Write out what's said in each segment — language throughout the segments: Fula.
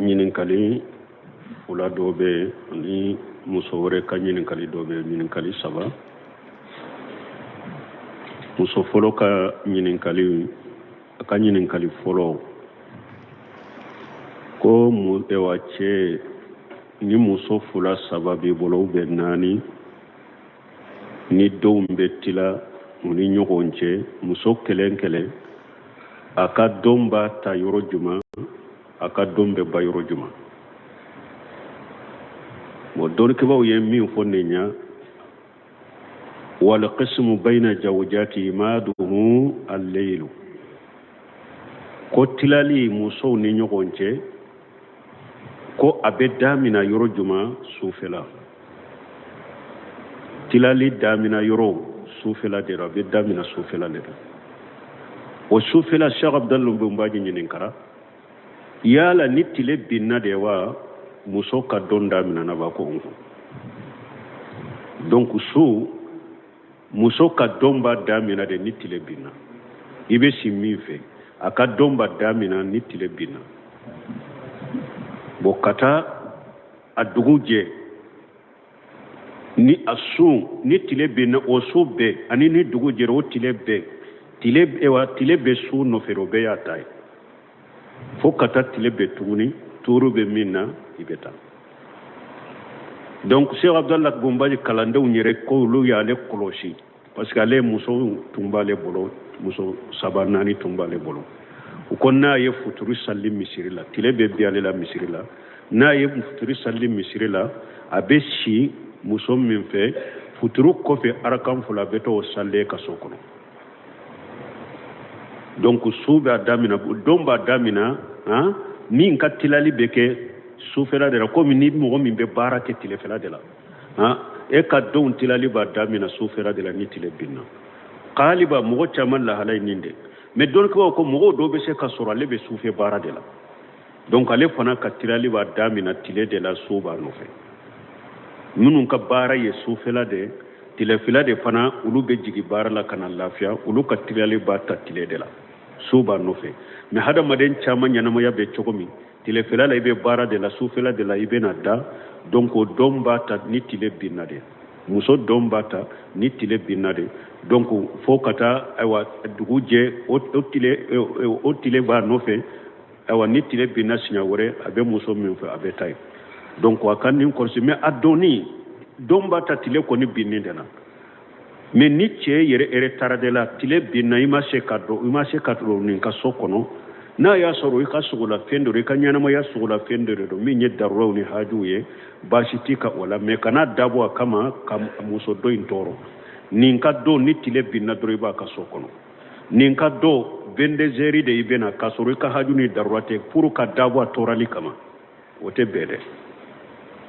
ɲininkali fula dɔ bɛ ni muso wɛrɛ ka ɲininkali dɔ bɛ ɲininkali saba. Muso fɔlɔ ka ɲininkali a ka ɲininkali fɔlɔ ko wa cɛ ni muso fula saba b'i bolo bɛ naani ni denw bɛ tila u ni ɲɔgɔn cɛ muso kelen kelen a ka don b'a ta yɔrɔ jumɛn a ka don bɛ ba yɔrɔ jumɛn. Bon dɔnnikɛbaw ye min fɔ nin ɲa wal qismu bayna zawjati maduhu al-layl ko tilali musow ni ɲɔgɔn cɛ ko a bɛ damina yɔrɔ jumɛn sufɛla. Tilali damina yɔrɔ sufɛla de la a bɛ damina sufɛla de la. O sufɛla Sheikh Abdallah Bunbaji ɲininkara yala ni tile binna de wa muso ka don damina na ba ko nko. Donc su muso ka don ba damina de ni tile binna i bɛ si min fɛ a ka don ba damina ni tile binna. Bon ka taa a dugu jɛ ni a sun ni tile binna o su bɛɛ ani ni dugu jɛra o tile bɛɛ tile bɛ su nɔfɛ o bɛɛ y'a ta ye fo ka taa tile bɛɛ tuguni tuuru bɛ min na i bɛ taa. Donc Sheikh Abdallah Bunbaji kalandenw yɛrɛ ko olu y'ale kɔlɔsi parce que ale muso tun b'ale bolo muso saba naani tun b'ale bolo. U ko n'a ye futuri sali misiri la tile bɛ bi ale la misiri la n'a ye futuri sali misiri la a bɛ si muso min fɛ futuru kɔfɛ arakan fila bɛ t'o sali ka so kɔnɔ. Donc su b'a damina don b'a damina min ka tilali bɛ kɛ sufɛla de la komi ni mɔgɔ min bɛ baara kɛ tilefɛla de la e ka don tilali b'a damina sufɛla de la ni tile binna. K'aliba mɔgɔ caman lahala ye nin de mais dɔnnikɛbaw ko mɔgɔw dɔw bɛ se ka sɔrɔ ale bɛ sufɛ baara de la donc ale fana ka tilali b'a damina tile de la su b'a nɔfɛ. Minnu ka baara ye sufɛla de tilefɛla de fana olu bɛ jigin baara la ka na lafiya olu ka tilali b'a ta tile de la su b'a nɔfɛ. Mais hadamaden caman ɲɛnamaya bɛ cogo min tilefɛla la i bɛ baara de la sufɛla de la i bɛ na da donc o don b'a ta ni tile binna de muso don b'a ta ni tile binna de donc fo ka taa ayiwa dugu jɛ o tile b'a nɔfɛ ayiwa ni tile binna siɲɛ wɛrɛ a bɛ muso min fɛ a bɛ taa ye donc a ka nin kɔlɔsi mais a donni don b'a ta tile kɔni binni de la mais ni cɛ yɛrɛ taara de la tile binna i ma se ka don nin ka so kɔnɔ n'a y'a sɔrɔ i ka sogola fɛn dɔ i ka ɲɛnamaya sogola fɛn dɔ de don min ye daruraw ni hajuw ye baasi t'i ka o la mais kana dabɔ a kama ka muso dɔ in tɔɔrɔ. Nin ka don ni tile binna dɔrɔn i b'a ka so kɔnɔ nin ka don 22 heures de i bɛna k'a sɔrɔ i ka haju ni darura tɛ pour ka dabɔ a tɔɔrɔli kama o tɛ bɛn dɛ.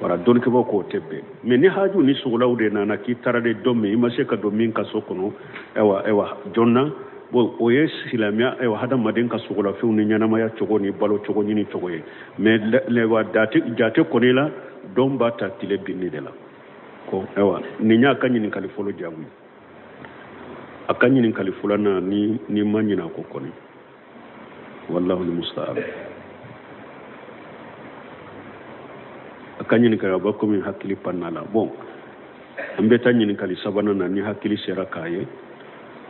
Wala dɔnnikɛbaw ko o tɛ bɛn mais ni haju ni sogolaw de nana k'i taara de don min i ma se ka don min ka so kɔnɔ ayiwa jɔnna bon o ye silamɛya hadamaden ka sogolafɛnw ni ɲɛnamaya cogo ni balo cogo ɲini cogo ye mais jate kɔni la don b'a ta tile binni de la ko nin y'a ka ɲininkali fɔlɔ jaabi ye. A ka ɲininkali filanan ni ma ɲina ko kɔni wallahu almusta'an. A ka ɲininkali a b'a komi hakili panna la bon an bɛ taa ɲininkali sabanan na ni hakili sera k'a ye.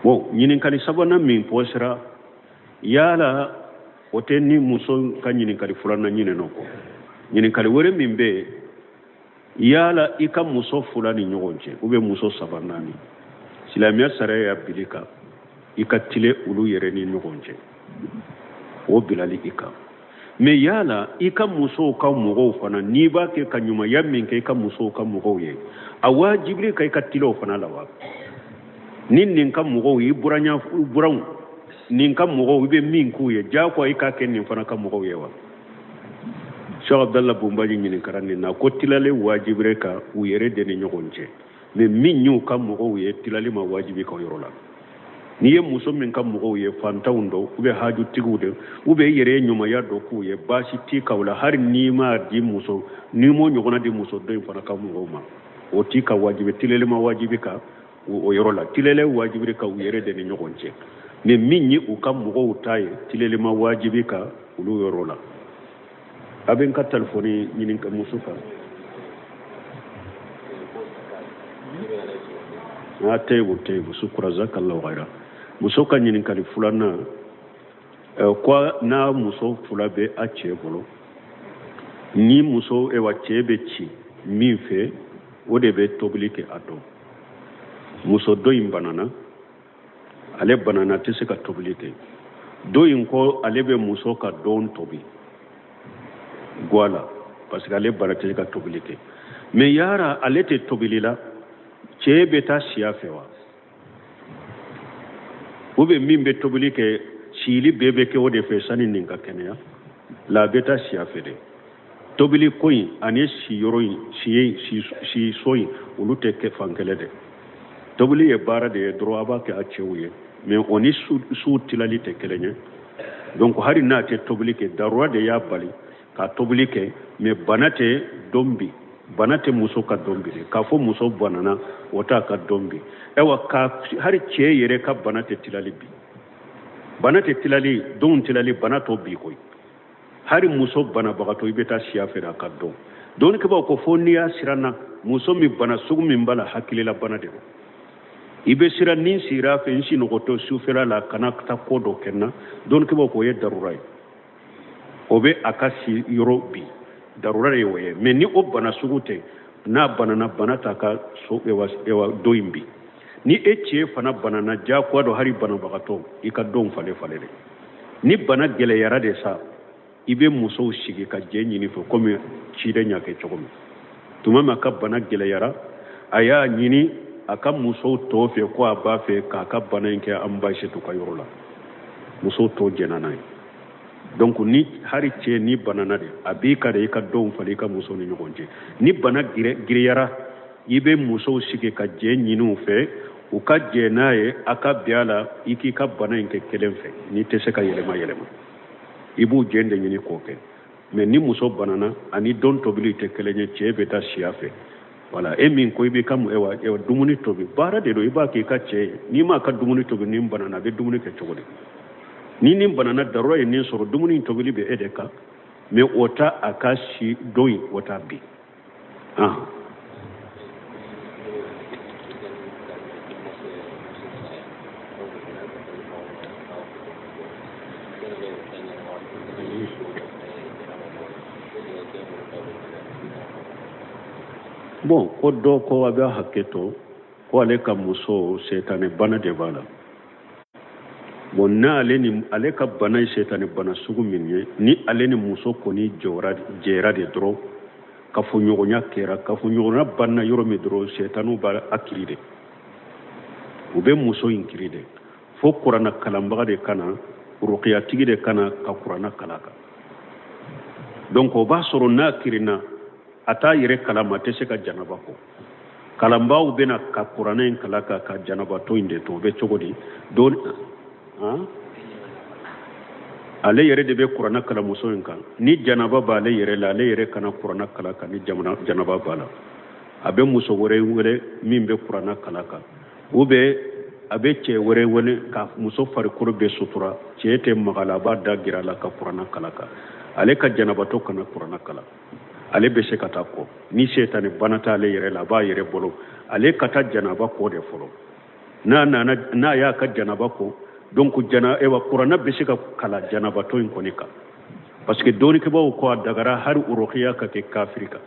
Bon ɲininkali sabanan min fɔsira yala o tɛ ni muso ka ɲininkali filanan ɲinɛna kɔ ɲininkali wɛrɛ min bɛ yala i ka muso fila ni ɲɔgɔn cɛ ou bien muso saba naani silamɛya sariya y'a bili kan i ka tile olu yɛrɛ ni ɲɔgɔn cɛ o bilali i kan mais yala i ka musow ka mɔgɔw fana n'i b'a kɛ ka ɲumanya min kɛ i ka musow ka mɔgɔw ye a wajibili ka i ka tilew fana la wa ni nin ka mɔgɔw i buranw nin ka mɔgɔw i bɛ min k'u ye diyagoya i k'a kɛ nin fana ka mɔgɔw ye wa. Sheikh Abdallah Bunbaji ɲininkara nin na ko tilale wajibire ka u yɛrɛ de ni ɲɔgɔn cɛ mais min y'u ka mɔgɔw ye tilali ma wajibi ka yɔrɔ la. N'i ye muso min ka mɔgɔw ye fantanw dɔ ou bien hajutigiw de ou bien i yɛrɛ ye ɲumanya dɔ k'u ye baasi t'i ka o la hali n'i m'o ɲɔgɔnna di muso dɔ in fana ka mɔgɔw ma o t'i ka wajibi tilali ma wajibi ka o yɔrɔ la tilale wajibire ka u yɛrɛ de ni ɲɔgɔn cɛ mais min ye u ka mɔgɔw ta ye tilali ma wajibi ka olu yɔrɔ la. aben ka telefoni ñinin ka muso fa tebu sukura zakallahu khaira muso ka ñinin kali fulana ko na muso fula be a cɛ bolo ni muso ewa cɛ be ci min fɛ o de bɛ tobili kɛ a dɔn muso dɔ in banana ale banana tɛ se ka tobili kɛ dɔ in ko ale bɛ muso ka dɔn tobi gwala parce que ale bara tɛ se ka tobili kɛ mais yara ale tɛ tobili la cɛ bɛ taa siya fɛ wa ou bien min bɛ tobili kɛ sili bɛɛ bɛ kɛ o de fɛ sani nin ka kɛnɛya la a bɛ taa siya fɛ dɛ tobili ko in ani siyɔrɔ in si so in olu tɛ kɛ fan kelen dɛ tobili ye baara de ye dɔrɔn a b'a kɛ a cɛw ye mais o ni su tilali tɛ kelen ye donc hali n'a tɛ tobili kɛ darura de y'a bali ka tobili kɛ mais bana tɛ dɔn bi bana tɛ muso ka dɔn bi k'a fɔ muso banana o t'a ka dɔn bi hali cɛ yɛrɛ ka bana tɛ tilali bi bana tɛ tilali denw tilali bana tɔ bi koyi hari muso banabagatɔ i bɛ taa siya fɛ a ka dɔn dɔnnikɛbaw ko fo n'i y'a siranna muso min bana sugu min b'a la hakilila bana de don i bɛ siran ni sira fɛ n sinɔgɔtɔ sufɛla la kana taa ko dɔ kɛ n na dɔnnikɛbaw ko o ye darura ye o bɛ a ka si yɔrɔ bi darura de ye o ye mais ni o bana sugu tɛ n'a banana bana t'a ka so dɔ in bi ni e cɛ fana banana diyagoya dɔ hali banabagatɔ i ka dɔn falen falen de ni bana gɛlɛyara de sa i bɛ musow sigi ka jɛ ɲini fɛ komi ciden y'a kɛ cogo min tuma min a ka bana gɛlɛyara a y'a ɲini a ka musow tɔ fɛ ko a b'a fɛ k'a ka bana in kɛ an baasi to ka yɔrɔ la musow tɔ jɛna n'a ye donc ni hali cɛ ni banana de a b'i ka de i ka dɔn falen i ka musow ni ɲɔgɔn cɛ ni bana giriyara i bɛ musow sigi ka jɛ ɲini u fɛ u ka jɛ n'a ye a ka bɛn a la i k'i ka bana in kɛ kelen fɛ n'i tɛ se ka yɛlɛma i b'u jɛ de ɲini k'o kɛ mais ni muso banana ani dɔn tobili tɛ kelen ye cɛ bɛ taa siya fɛ voilà e min ko i b'i ka dumuni tobi baara de don i b'a kɛ i ka cɛ ye n'i m'a ka dumuni tobi ni banana a bɛ dumuni kɛ cogo di ni nin banana darura ye nin sɔrɔ dumuni tobili bɛ e de kan mais o ta a ka si dɔn in o ta bi bon ko dɔ ko a bɛ hakɛ to ko ale ka muso setane bana de b'a la bon n'ale ka bana ye setane bana sugu min ye ni ale ni muso kɔni jɛra de dɔrɔn kafoɲɔgɔnya kɛra kafoɲɔgɔnya banna yɔrɔ min dɔrɔn setaniw b'a a kiri de u bɛ muso in kiri de fo kuranna kalanbaga de kana rukiyatigi de kana ka kuranna kalan kan donc o b'a sɔrɔ n'a kirina a t'a yɛrɛ kalama a tɛ se ka janaba kɔ kalanbaaw bɛna ka kuranɛ in kalan ka janabatɔ in de to o bɛ cogo di ale yɛrɛ de bɛ kuranɛ kalan muso in kan ni janaba b'ale yɛrɛ la ale yɛrɛ kana kuranɛ kalan kan ni janaba b'a la a bɛ muso wɛrɛ wele min bɛ kuranɛ kalan kan ou bien a bɛ cɛ wɛrɛ wele ka muso farikolo bɛ sutura cɛ tɛ maga la a b'a da gira la ka kuranɛ kalan kan ale ka janabatɔ kana kuranɛ kalan ale bɛ se ka taa kɔ ni setani bana t'ale yɛrɛ la a b'a yɛrɛ bolo ale ka taa janaba kɔ de fɔlɔ n'a y'a ka janaba kɔ donc kuranɛ bɛ se ka kalan janabatɔ in kɔni kan parce que dɔɔnikɛbaw ko a dagara hali urukiya ka kɛ kafiri kan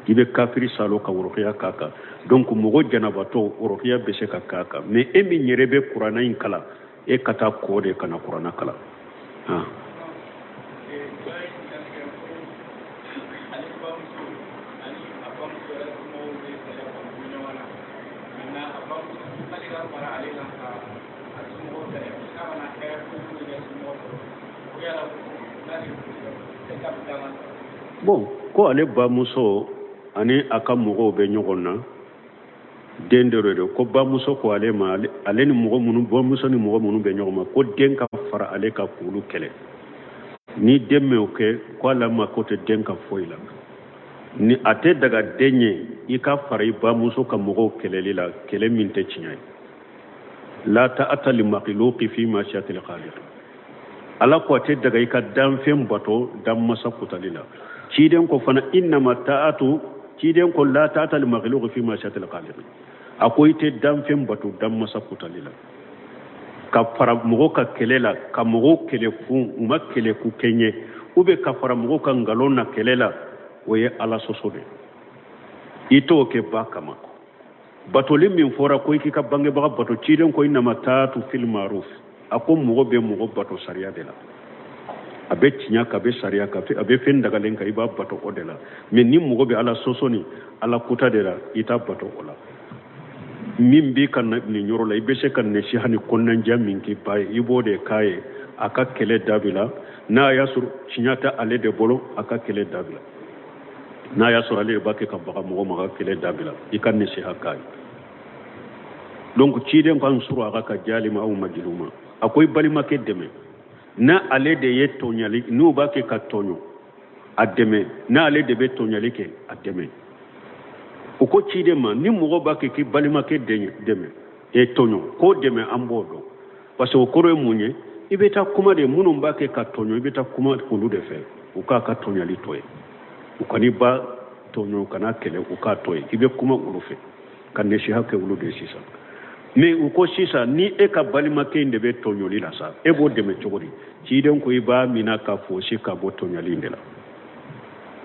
i bɛ kafiri salo ka urukiya k'a kan donc mɔgɔ janabatɔ urukiya bɛ se ka k'a kan mais e min yɛrɛ bɛ kuranɛ in kalan e ka taa kɔ de kana kuranɛ kalan bon ko ale bamuso ani a ka mɔgɔw bɛ ɲɔgɔn na den dɔ de don ko bamuso ko ale ma ale ni mɔgɔ minnu bamuso ni mɔgɔ minnu bɛ ɲɔgɔn ma ko den ka fara ale ka k'olu kɛlɛ ni den m'o kɛ ko ala ma ko tɛ den ka foyi la ni a tɛ daga den ye i ka fara i bamuso ka mɔgɔw kɛlɛli la kɛlɛ min tɛ tiɲɛ ye la ta'ata li makhluqi fi ma'siyatil khaliq ala ko te daga ka dan fem bato dan masa kutalila ciden ko fana innama ta'atu ciden ko la ta'ata al maghluq fi ma shatil khaliq akoy te dan fem bato dan masa kutalila ka fara mugo ka kelela ka mugo kele ku ma kele ku kenye ube ka fara mugo ka ngalona kelela oye ala sosode ito ke bakama bato limin fora ko ki ka bange ba bato ciden ko innama ta'atu fil ma'ruf ako mugo be mugo bato sariya de la abe tinya ka be sariya ka abe fen daga len ka iba bato o de la mais ni mugo be ala sosoni ala kuta de la ita bato ola min bi kan ni nyoro la ibe se kan ne shi hani konnan jamin ki bay ibo de kaye aka kele dabila na yasur tinyata ale de bolo aka kele dabila na yasur ale ba ke ka baga mugo maga kele dabila ikan ne shi hakai donc ciden kan suru aka ka jalima aw majluma akoy balima ke deme na ale de ye tonyali no ba ke ka tonyo ademe na ale de be tonyali ke ademe o ko cide ma ni mugo ba ke ki balima ke deme e tonyo ko deme ambodo parce que ko re munye ibeta kuma de munum ba ke ka tonyo ibeta kuma kulu de fe o ka tonyali toye o kani ba tonyo kana kele o ka toye ibe kuma ulufe kan ne shi hakke ulu de sisa mais u ko sisa ni e ka balima ke inde be tonyoli la sa e bo deme chogori ciden ko iba mina ka fosi ka bo tonyali ndela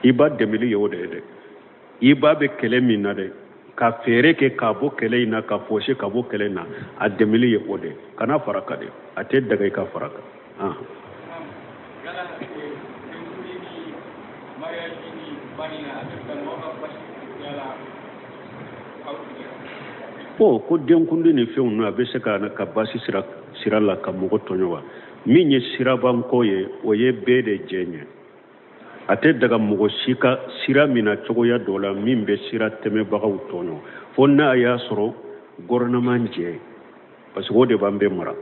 iba demeli yo de iba be kele mina de ka fere ke ka bo kele ina ka fosi ka bo kele na a demeli yo de kana faraka de ate daga ka faraka ko den kunde ne few no abe se ka basi sira la ka mogo tonyowa minye sira banko ye oye bede jenye ate daga mogo shika sira mina chogoya dola mimbe sira teme baga utonyo fonna ya soro gouvernement je parce que ode bambe mara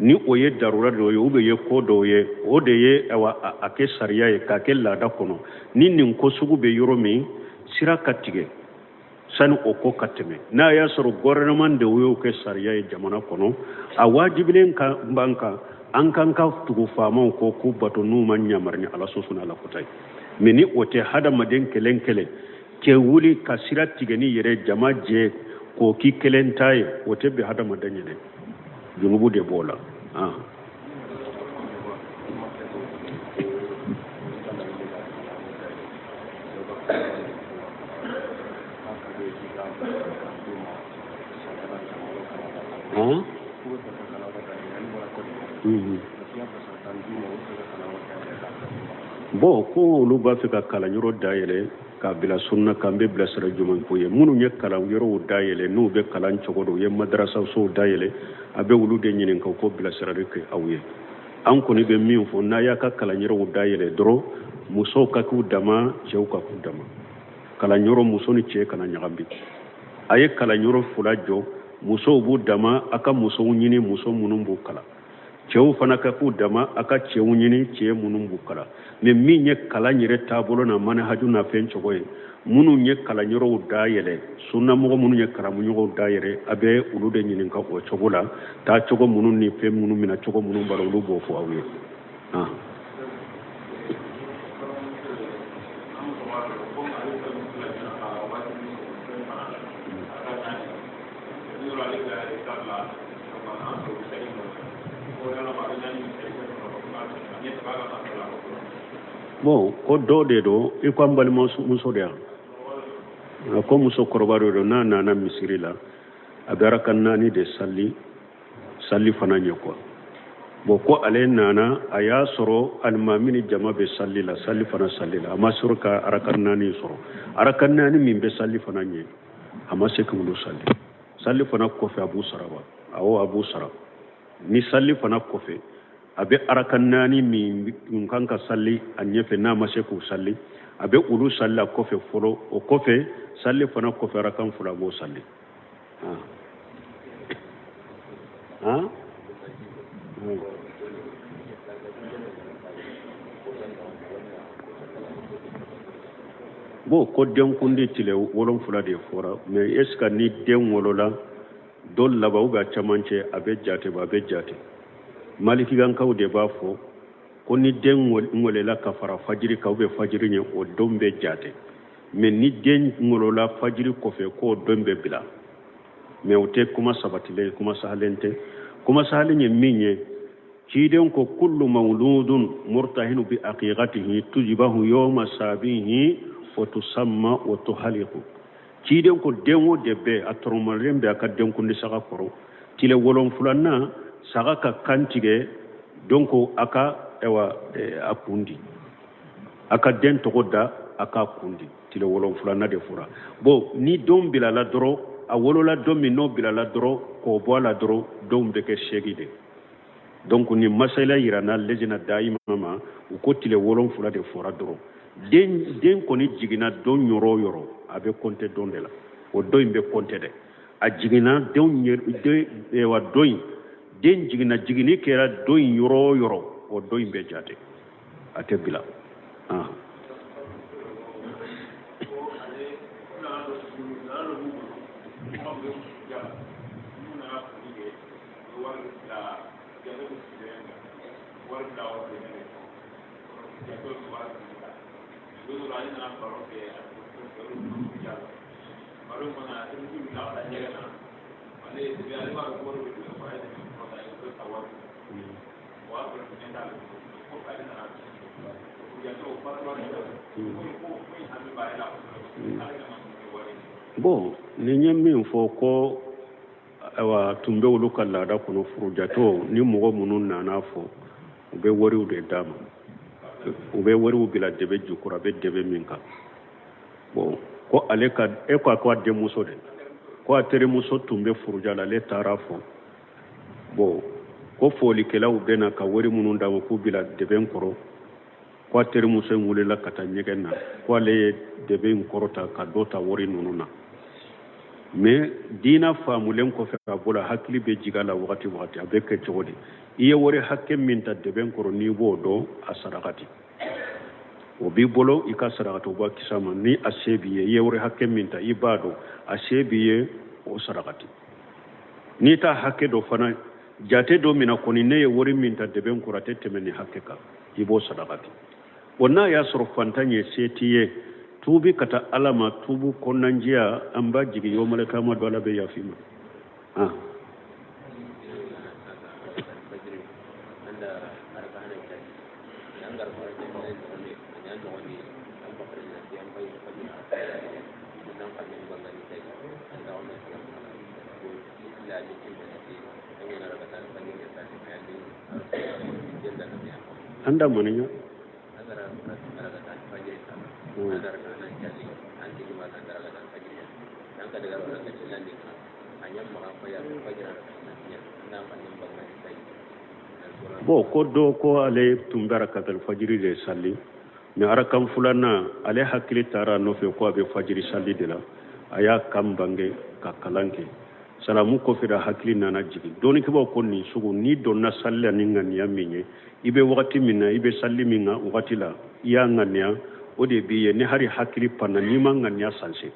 ni oye darura do ye ube ye ko do ye ode ye awa ake sariya ye ka ke lada kono ni nin ko sugu be yoro mi sira katige sani o ko kateme na ya soro gouvernement de wo ke sariya e jamana kono a wajibilen ka banka an kan ka tugu fama ko ku bato nu man nyamarni ala sosuna ala kotai meni ote hada maden kelen ke wuli ka sira tigeni yere jama je ko ki kelen tay ote be hada maden ne junubu de bola bon ko olu b'a fɛ ka kalan yɔrɔ dayɛlɛ k'a bila sunna kan bɛ bila sira juman ko ye minnu ye kalan yɔrɔw dayɛlɛ n'u bɛ kalan cogo dɔ u ye madrasa sow dayɛlɛ a bɛ olu de ɲininka ko bilasirali kɛ aw ye an kɔni bɛ min fɔ n'a y'a ka kalan yɔrɔw dayɛlɛ dɔrɔn musow ka k'u dama cɛw ka k'u dama kalan yɔrɔ muso ni cɛ kana ɲagami a ye kalan yɔrɔ fila jɔ musow b'u dama a ka musow ɲini muso minnu b'u kalan cɛw fana ka k'u dama a ka cɛw ɲini cɛ minnu b'u kalan mais min ye kalan yɛrɛ taabolo na manhaju na fɛn cogo ye minnu ye kalan yɔrɔw dayɛlɛ sunnamɔgɔ minnu ye karamoɲɔgɔnw dayɛlɛ a bɛ olu de ɲininka o cogo la taa cogo minnu ni fɛn minnu mina cogo minnu b'a la olu b'o fɔ aw ye bon ko dɔ de don i ko an balimamuso de yan a ko muso kɔrɔba de don n'a nana misiri la a bɛ araka 4 de salli fana ɲɛ quoi bon ko ale nana a y'a sɔrɔ alimami ni jama bɛ salli la salli fana salli la a ma sɔrɔ ka araka 4 sɔrɔ araka 4 min bɛ salli fana ɲɛ a ma se k'olu salli fana kɔfɛ a b'u sara wa awɔ a b'u sara ni salli fana kɔfɛ a bɛ araka 4 min kan ka salli a ɲɛfɛ n'a ma se k'u salli a bɛ olu salli a kɔfɛ fɔlɔ o kɔfɛ salli fana kɔfɛ araka 2 a b'o salli bon ko den kundi tile 7 de fɔra mais est ce que ni den wolola dɔ laban ou bien camancɛ a bɛ jate ba a bɛ jate maliki gan kaw de b'a fɔ ko ni den ŋolela ka fara fajiri ka ube fajiri ɲɛ o don bɛ jate mais ni den ŋolola fajiri kɔfɛ k'o don bɛ bila mais o tɛ kuma sabatilen kuma sahalen tɛ kuma sahalen ye min ye ciden ko kullu mawludun murtahinu bi aqiqatihi tujibahu yawma sabihi wa tusamma wa tuhaliqu ciden ko den o de bɛ a tɔrɔmalen bɛ a ka denkundi saga kɔrɔ tile wolonfilana saga ka kan tigɛ donc a ka a kundi a ka den tɔgɔ da a ka kundi tile wolonfilana de fɔra bon ni don bilala dɔrɔn a wolola don min n'o bilala dɔrɔn k'o bɔ a la dɔrɔn denw bɛ kɛ seegin de donc ni masala yirana lejina daima ma u ko tile wolonfila de fɔra dɔrɔn den kɔni jiginna don yɔrɔ o yɔrɔ a bɛ compter don de la o don in bɛ compter dɛ a jiginna don in den jiginna jiginni kɛra don in yɔrɔ o yɔrɔ o don in bɛ jate a tɛ bila bon ni ɲɛ min fɔ ko tun bɛ olu ka laada kɔnɔ furujato ni mɔgɔ minnu nana fɔ u bɛ wariw de d'a ma u bɛ wariw bila dɛbɛ jukɔrɔ a bɛ dɛbɛ min kan bon ko ale ka ko a denmuso de ko a terimuso tun bɛ furuja la ale taara fɔ bon ko fɔlikɛlaw bɛ na ka wari minnu d'a ma k'u bila dɛbɛ kɔrɔ ko a terimuso in wulila ka taa ɲɛgɛn na ko ale ye dɛbɛ in kɔrɔta ka dɔ ta wari ninnu na mais diina faamulen kɔfɛ a bɔra hakili bɛ jigin la wagati a bɛ kɛ cogo di i ye wari hakɛ min ta dɛbɛ kɔrɔ n'i b'o dɔn a sarakati o b'i bolo i ka sarakati o b'a kisa ma ni a se b'i ye i ye wari hakɛ min ta i b'a dɔn a se b'i ye o sarakati n'i ta hakɛ dɔ fana jate dɔ min na kɔni ne ye wari min ta dɛbɛ kɔrɔ a tɛ tɛmɛ nin hakɛ kan i b'o sarakati o n'a y'a sɔrɔ fantan ye se t'i ye tuubi ka taa ala ma tuubu kɔnɔnanjiya an b'a jigin yɔmale kama dɔ ala bɛ yafi ma anda maninya bo ko do ko ale tumbara katal fajiri de salli mais arakan fulana ale hakili tara no fe ko be fajiri salli de la aya kam bange ka kalanke salamu ko fira hakili nana jigi doni ke ko ni sugu ni donna salli ni ngania minye ibe wakati minna ibe salli minga wakati la ya ngania o de biye ni hari hakili panna ni mangania sanse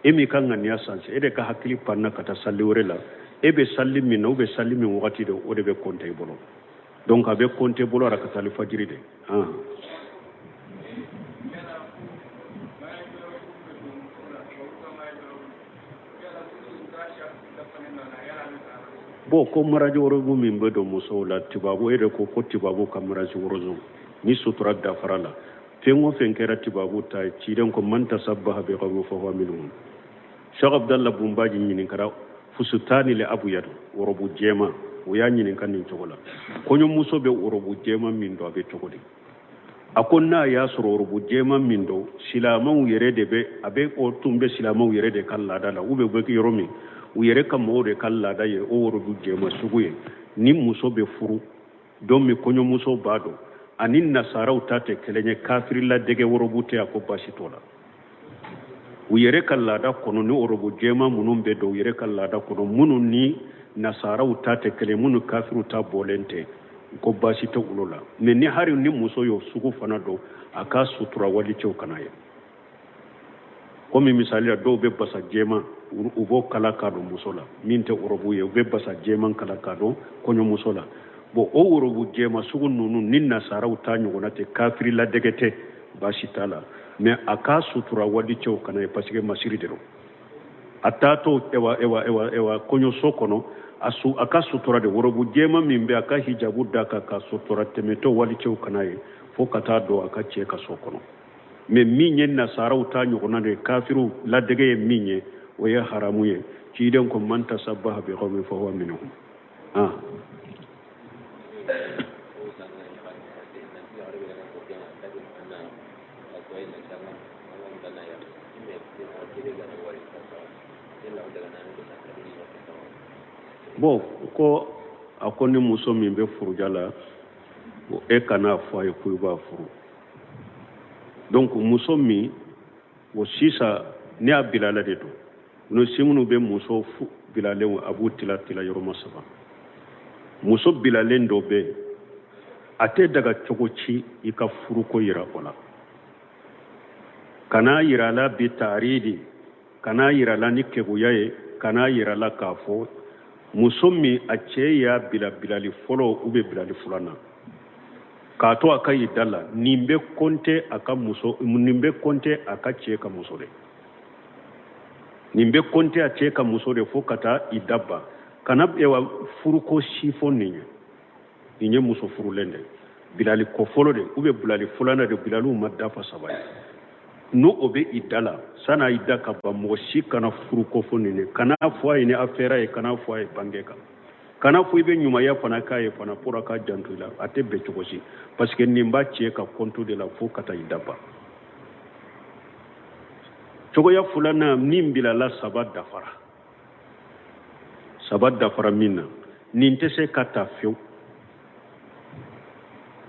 emi kan ngania sanse ede ka hakili panna kata salli worela ebe salli minna ube salli min wakati de o de be konte bolo donc abe konte bolo ara ka salli fajiri de bo ko maraji woro min be do muso la tibabu ede ko tibabu ka maraji woro ni sutura da farala fengo fenkera tibabu ta ciiden ko man tasabbaha bi qawmi fa huwa minhum Cheikh Abdallah Bumbaji nyinin kara fusutani le abu yadu worobu jema o ya nyinin kan ni togola konyo muso be worobu jema min do be togodi akonna ya soro worobu jema min do silamaw yere de be abe o tumbe silamaw yere de kala dala ube be yoromi u yere kam mo de kala da ye o worobu jema suguye ni muso be furu don mi konyo muso bado anin nasaraw tate kelenye kafirilla dege worobute ako basitola u yere kallada kono ni orobo jema munun be do yere kallada kono munun ni nasaraw tate kele munu kafiru ta bolente ko basito ulola mais ni hari ni muso yo sugu fana do aka sutura wali cew kanaye komi misali do be basa jema ubo kala kado musola minte orobo ye be basa jema kala kado konyo musola bo o worobu jema sugu nunu nin nasara uta ɲɔgɔnna te kafiri ladege tɛ baasi t'a la mais a ka sutura wadi cɛw kana ye parce que masiri de don a taatɔ ewa kɔɲɔso kɔnɔ a ka sutura de worobu jɛma min bɛ a ka hijabu da ka sutura tɛmɛtɔ wali cɛw kana ye fo ka taa don a ka cɛ ka so kɔnɔ mais min ye nasaraw ta ɲɔgɔnna de kafiriw ladege ye min ye o ye haramu ye ciden ko man tasabbaha bi qawmin fa huwa minhum bon ko a ko ni muso min bɛ furuja la e kana fɔ a ye ko i b'a furu donc muso min o sisan ne y'a bilala de don no si minnu bɛ muso bilalen a b'u tila yɔrɔma saba muso bilalen dɔ bɛ a tɛ daga cogo ci i ka furuko yira o la kana yira la bi taaridi kana yira la ni keguya ye kana yira la k'a fɔ muso min a cɛ y'a bilali fɔlɔ u bɛ bilali filanan k'a to a ka i da la nin bɛ kɔnte a ka cɛ ka muso de nin bɛ kɔnte a cɛ ka muso de fo ka taa i dabba kana furuko si fɔ nin ye nin ye muso furulen de bilali ko fɔlɔ de u bɛ bilali filanan de bilaliw ma dafa saba ye n'o o bɛ i da la san'a i da ka ban mɔgɔ si kana furuko fɔ nin ye kana fɔ a ye ni affaire ye kana fɔ a ye bange kan kana fɔ i bɛ ɲumanya fana k'a ye fana pour ka janto i la a tɛ bɛn cogo si parce que nin b'a cɛ ka compte de la fo ka taa i dabba cogoya filanan min bilala saba dafara min na nin tɛ se ka ta fiyewu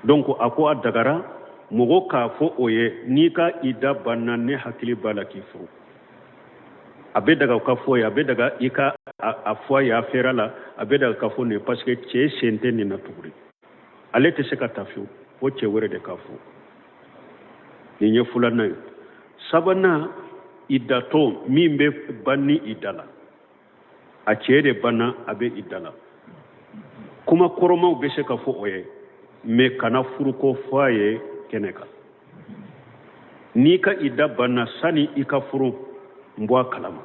donc a ko a dagara mɔgɔ k'a fɔ o ye n'i ka i da banna ne hakili b'a la k'i furu a bɛ daga ka fɔ ye a bɛ daga i ka a fɔ a ye a fɛra la a bɛ daga ka fɔ nin parce que cɛ sen tɛ nin na tuguni ale tɛ se ka ta fiyewu o cɛ wɛrɛ de k'a fɔ nin ye filanan ye sabanan i datɔ min bɛ ban ni i da la a cɛ de banna a bɛ i da la kuma kɔrɔmaw bɛ se ka fɔ o ye mais kana furuko fɔ a ye kɛnɛ kan n'i ka i da banna sani i ka furu n bɔ a kalama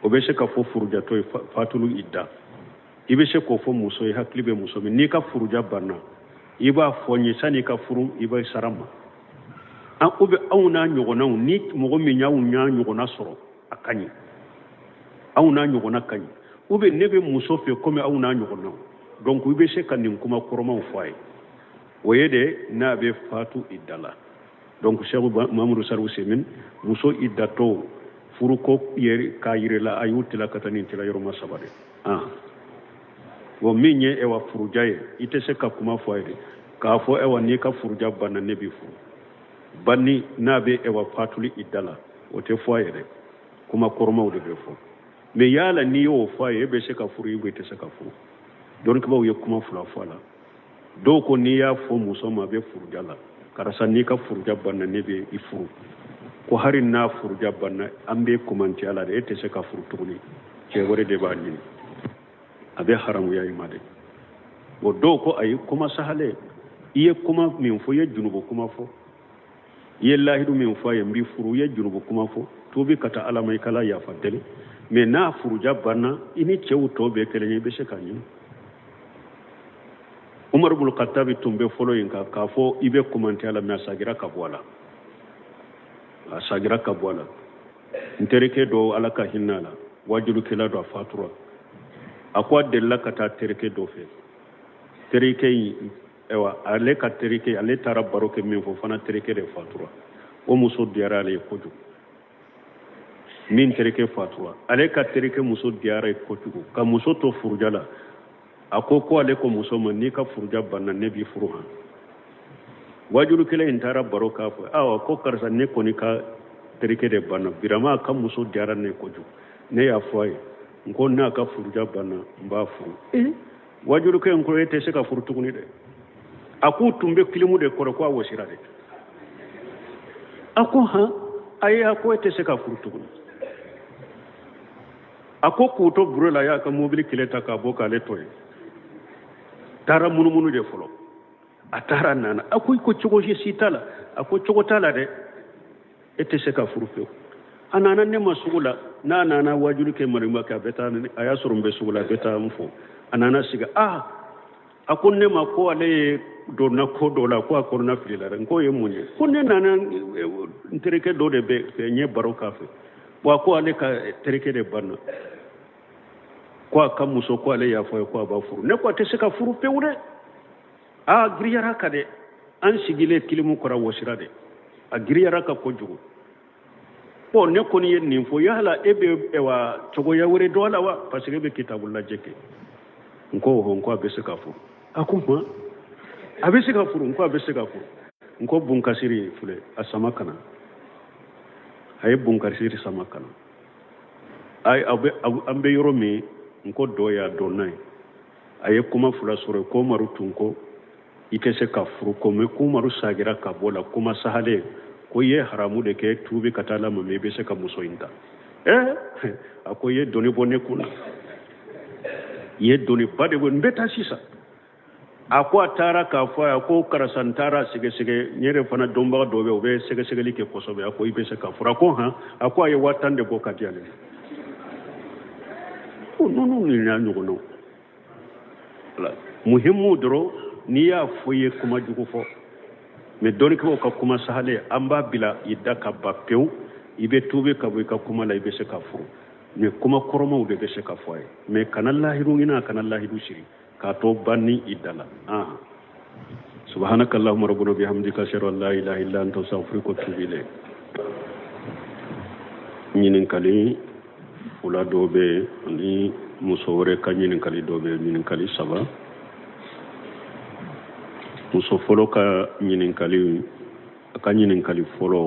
o bɛ se ka fɔ furujatɔ ye fatulu i da i bɛ se k'o fɔ muso ye hakili bɛ muso min n'i ka furuja banna i b'a fɔ n ye sani i ka furu i bɛ sara ma ou bien anw n'a ɲɔgɔnnaw ni mɔgɔ min y'anw ɲɔgɔnna sɔrɔ a ka ɲi anw n'a ɲɔgɔnna ka ɲi ou bien ne bɛ muso fɛ komi anw n'a ɲɔgɔnnaw donc i bɛ se ka nin kuma kɔrɔmaw fɔ a ye o ye de n'a bɛ fatu i da la donc Cheikh Mamadou Salih Usemin muso i datɔ furuko k'a yirala a y'u tila ka taa nin tila yɔrɔma saba de bon min ye ewa furuja ye i tɛ se ka kuma fɔ a ye de k'a fɔ ewa n'i ka furuja banna ne b'i furu banni n'a bɛ ewa fatuli i da la o tɛ fɔ a ye dɛ kuma kɔrɔmaw de bɛ fɔ mais yala n'i y'o fɔ a ye e bɛ se ka furu i tɛ se ka furu dɔnnibaw ye kuma fila fɔ a la dɔw ko n'i y'a fɔ muso ma a bɛ furuja la karisa n'i ka furuja banna ne bɛ i furu ko hari n'a furuja banna an bɛ komanti a la de e tɛ se ka furu tuguni cɛ wɛrɛ de b'a ɲini a bɛ haramuya i ma de o dɔw ko ayi kuma sahale i ye kuma min fɔ i ye junubo kuma fɔ i ye lahidu min fɔ a ye n b'i furu i ye junubo kuma fɔ tuubi ka taa ala ma i kala yafa deli mais n'a furuja banna i ni cɛw tɔw bɛɛ kelen ye i bɛ se k'a ɲini Umar ibn Khattabi tun bɛ fɔlɔ in kan k'a fɔ i bɛ komanti a la mais a sagira ka bɔ a la n terikɛ dɔ ala ka hinɛ la wajulukɛla dɔ a fatura a ko a delila ka taa terikɛ dɔ fɛ terikɛ in ale ka terikɛ ale taara baro kɛ min fɔ fana terikɛ de fatura o muso diyara ale ye kojugu min terikɛ fatura ale ka terikɛ muso diyara ye kojugu ka muso to furuja la a ko ale ko muso ma n'i ka furuja banna ne b'i furu han wajulukɛla in taara baro k'a fɔ awa ko karisa ne kɔni ka terikɛ de banna birama ka muso diyara ne kojugu ne y'a fɔ a ye n ko n'a ka furuja banna n b'a furu wajulukɛ in ko e tɛ se ka furu tuguni dɛ a k'u tun bɛ kilimu de kɔrɔ ko a wɔsira de a ko han ayi a ko e tɛ se ka furu tuguni a ko k'u to buro la a y'a ka mobili kelen ta k'a bɔ k'ale to ye taara munumunu de fɔlɔ a taara nana a ko i ko cogo si t'a la a ko cogo t'a la dɛ e tɛ se ka furu fewu a nana ne ma sugu la n'a nana waajuli kɛ marimba kɛ a bɛ taa a y'a sɔrɔ n bɛ sugu la a bɛ taa n fɔ a nana sigi a ko ne ma ko ale ye donna ko dɔ la ko a kɔrɔna fili la dɛ n ko ye mun ye ko ne nana n terikɛ dɔ de bɛ fɛ n ye baro k'a fɛ wa ko ale ka terikɛ de banna ko a ka muso ko ale y'a fɔ ye ko a b'a furu ne ko a tɛ se ka furu pewu dɛ giriyara ka dɛ an sigilen kilimu kɔrɔ wɔsira dɛ a giriyara ka kojugu bon ne kɔni ye nin fɔ yala e bɛ cogoya wɛrɛ dɔ la wa parce que e bɛ kitabu lajɛ kɛ n ko n ko a bɛ se ka furu a ko a bɛ se ka furu n ko a bɛ se ka furu n ko bunkasiri filɛ a sama kana a ye bunkasiri sama kana an bɛ yɔrɔ min n ko dɔ y'a dɔn n'a ye a ye kuma fila sɔrɔ ko Umaru tun ko i tɛ se ka furu ko mɛ ko Umaru sagira ka bɔ la kuma sahalen ko i ye haramu de kɛ tuubi ka taa lamɔ mɛ i bɛ se ka muso in ta a ko i ye dɔnni bɔ ne kun na i ye dɔnni ba de bɔ n bɛ taa sisan a ko a taara k'a fɔ a ko karisa n taara sɛgɛsɛgɛ n yɛrɛ fana dɔnbaga dɔw bɛ u bɛ sɛgɛsɛgɛli kɛ kosɛbɛ a ko i bɛ se ka furu a ko a ko a ye 10,000 de bɔ ka di ale ko ninnu ni n'a ɲɔgɔnnaw muhimu dɔrɔn n'i y'a fɔ i ye kuma jugu fɔ mɛ dɔnnikɛlaw ka kuma sahalen an b'a bila i da ka ba pewu i bɛ tuubi ka bɔ i ka kuma la i bɛ se ka furu mɛ kuma kɔrɔmaw de bɛ se ka fɔ a ye mɛ kana lahidu ɲini kana lahidu siri k'a to ban ni i da la subhanaka allahumma rabbana bihamdika ashhadu an la ilaha illa anta astaghfiruka wa atubu ilayk ɲininkali fula dɔw bɛ yen ani muso wɛrɛ ka ɲininkali dɔw bɛ yen ɲininkali 3 muso fɔlɔ ka ɲininkali a ka ɲininkali fɔlɔ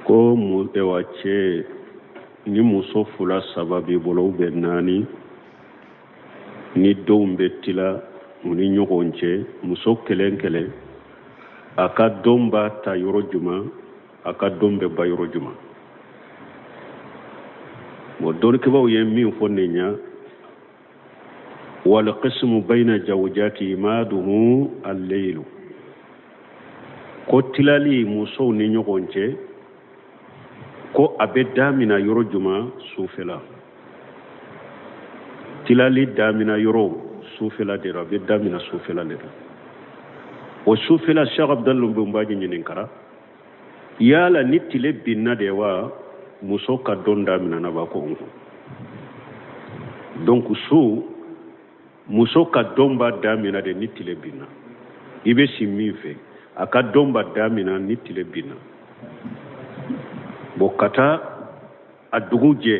ko cɛ ni muso 2 3 b'i bolo u bɛ 4 ni denw bɛ tila u ni ɲɔgɔn cɛ muso kelen kelen a ka don b'a ta yɔrɔ jumɛn a ka don bɛ ba yɔrɔ jumɛn bon dɔnnikɛlaw ye min fɔ nin ɲa والقسم بين زوجات ماده الليل ko tilali musow ni ɲɔgɔn cɛ ko a bɛ damina yɔrɔ juma sufɛla tilali damina yɔrɔ sufɛla de la a bɛ damina sufɛla de la o sufɛla Sheikh Abdallah Bunbaji ɲininkara yala ni tile binna de wa muso ka don damina na ba ko donc muso ka don b'a damina de ni tile binna i bɛ si min fɛ a ka don b'a damina ni tile binna bon ka taa a dugu jɛ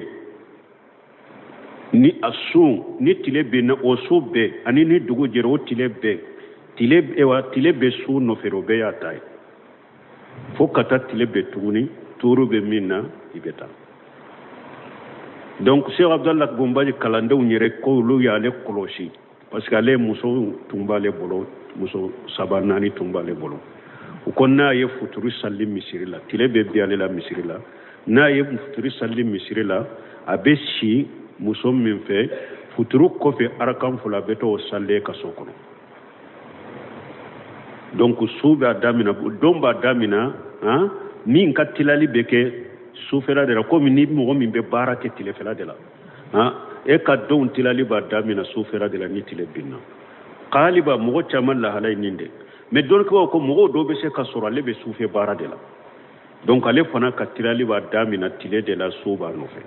ni a sun ni tile binna o su bɛɛ ani ni dugu jɛra o tile bɛɛ tile bɛ su nɔfɛ o bɛɛ y'a ta ye fo ka taa tile bɛɛ tuguni tuuru bɛ min na i bɛ taa donc Sheikh Abdallah Bunbaji kalandenw yɛrɛ ko olu y'ale kɔlɔsi parce que ale muso tun b'ale bolo muso 3 4 tun b'ale bolo u ko n'a ye futuru sali misiri la tile bɛ bi ale la misiri la n'a ye futuru sali misiri la a bɛ si muso min fɛ futuru kɔfɛ arakan 2 a bɛ t'o sali ka so kɔnɔ donc su b'a damina don b'a damina min ka tilali bɛ kɛ sufɛla de la komi ni mɔgɔ min bɛ baara kɛ tilefɛla de la e ka donw tilali b'a damina sufɛla de la ni tile binna qaliba mɔgɔ caman lahala ye nin de mais dɔnnikɛlaw ko mɔgɔw dɔw bɛ se ka sɔrɔ ale bɛ sufɛ baara de la donc ale fana ka tilali b'a damina tile de la su b'a nɔfɛ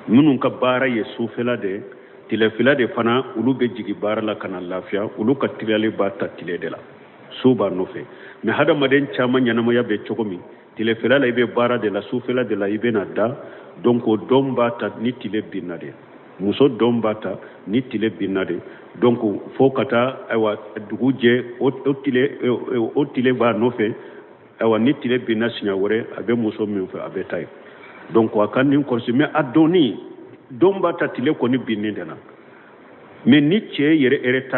minnu ka baara ye sufɛla de tilefɛla de fana olu bɛ jigin baara la ka na lafiya olu ka tilali b'a ta tile de la su b'a nɔfɛ mais hadamaden caman ɲɛnamaya bɛ cogo min tilefɛla la i bɛ baara de la sufɛla de la i bɛ na da donc o don b'a ta ni tile binna de muso don b'a ta ni tile binna de donc fo ka taa ayiwa dugu jɛ o tile b'a nɔfɛ ayiwa ni tile binna siɲɛ wɛrɛ a bɛ muso min fɛ a bɛ taa ye donc a ka nin kɔlɔsi mais a donni don b'a ta tile kɔni binni de la mais ni cɛ yɛrɛ ta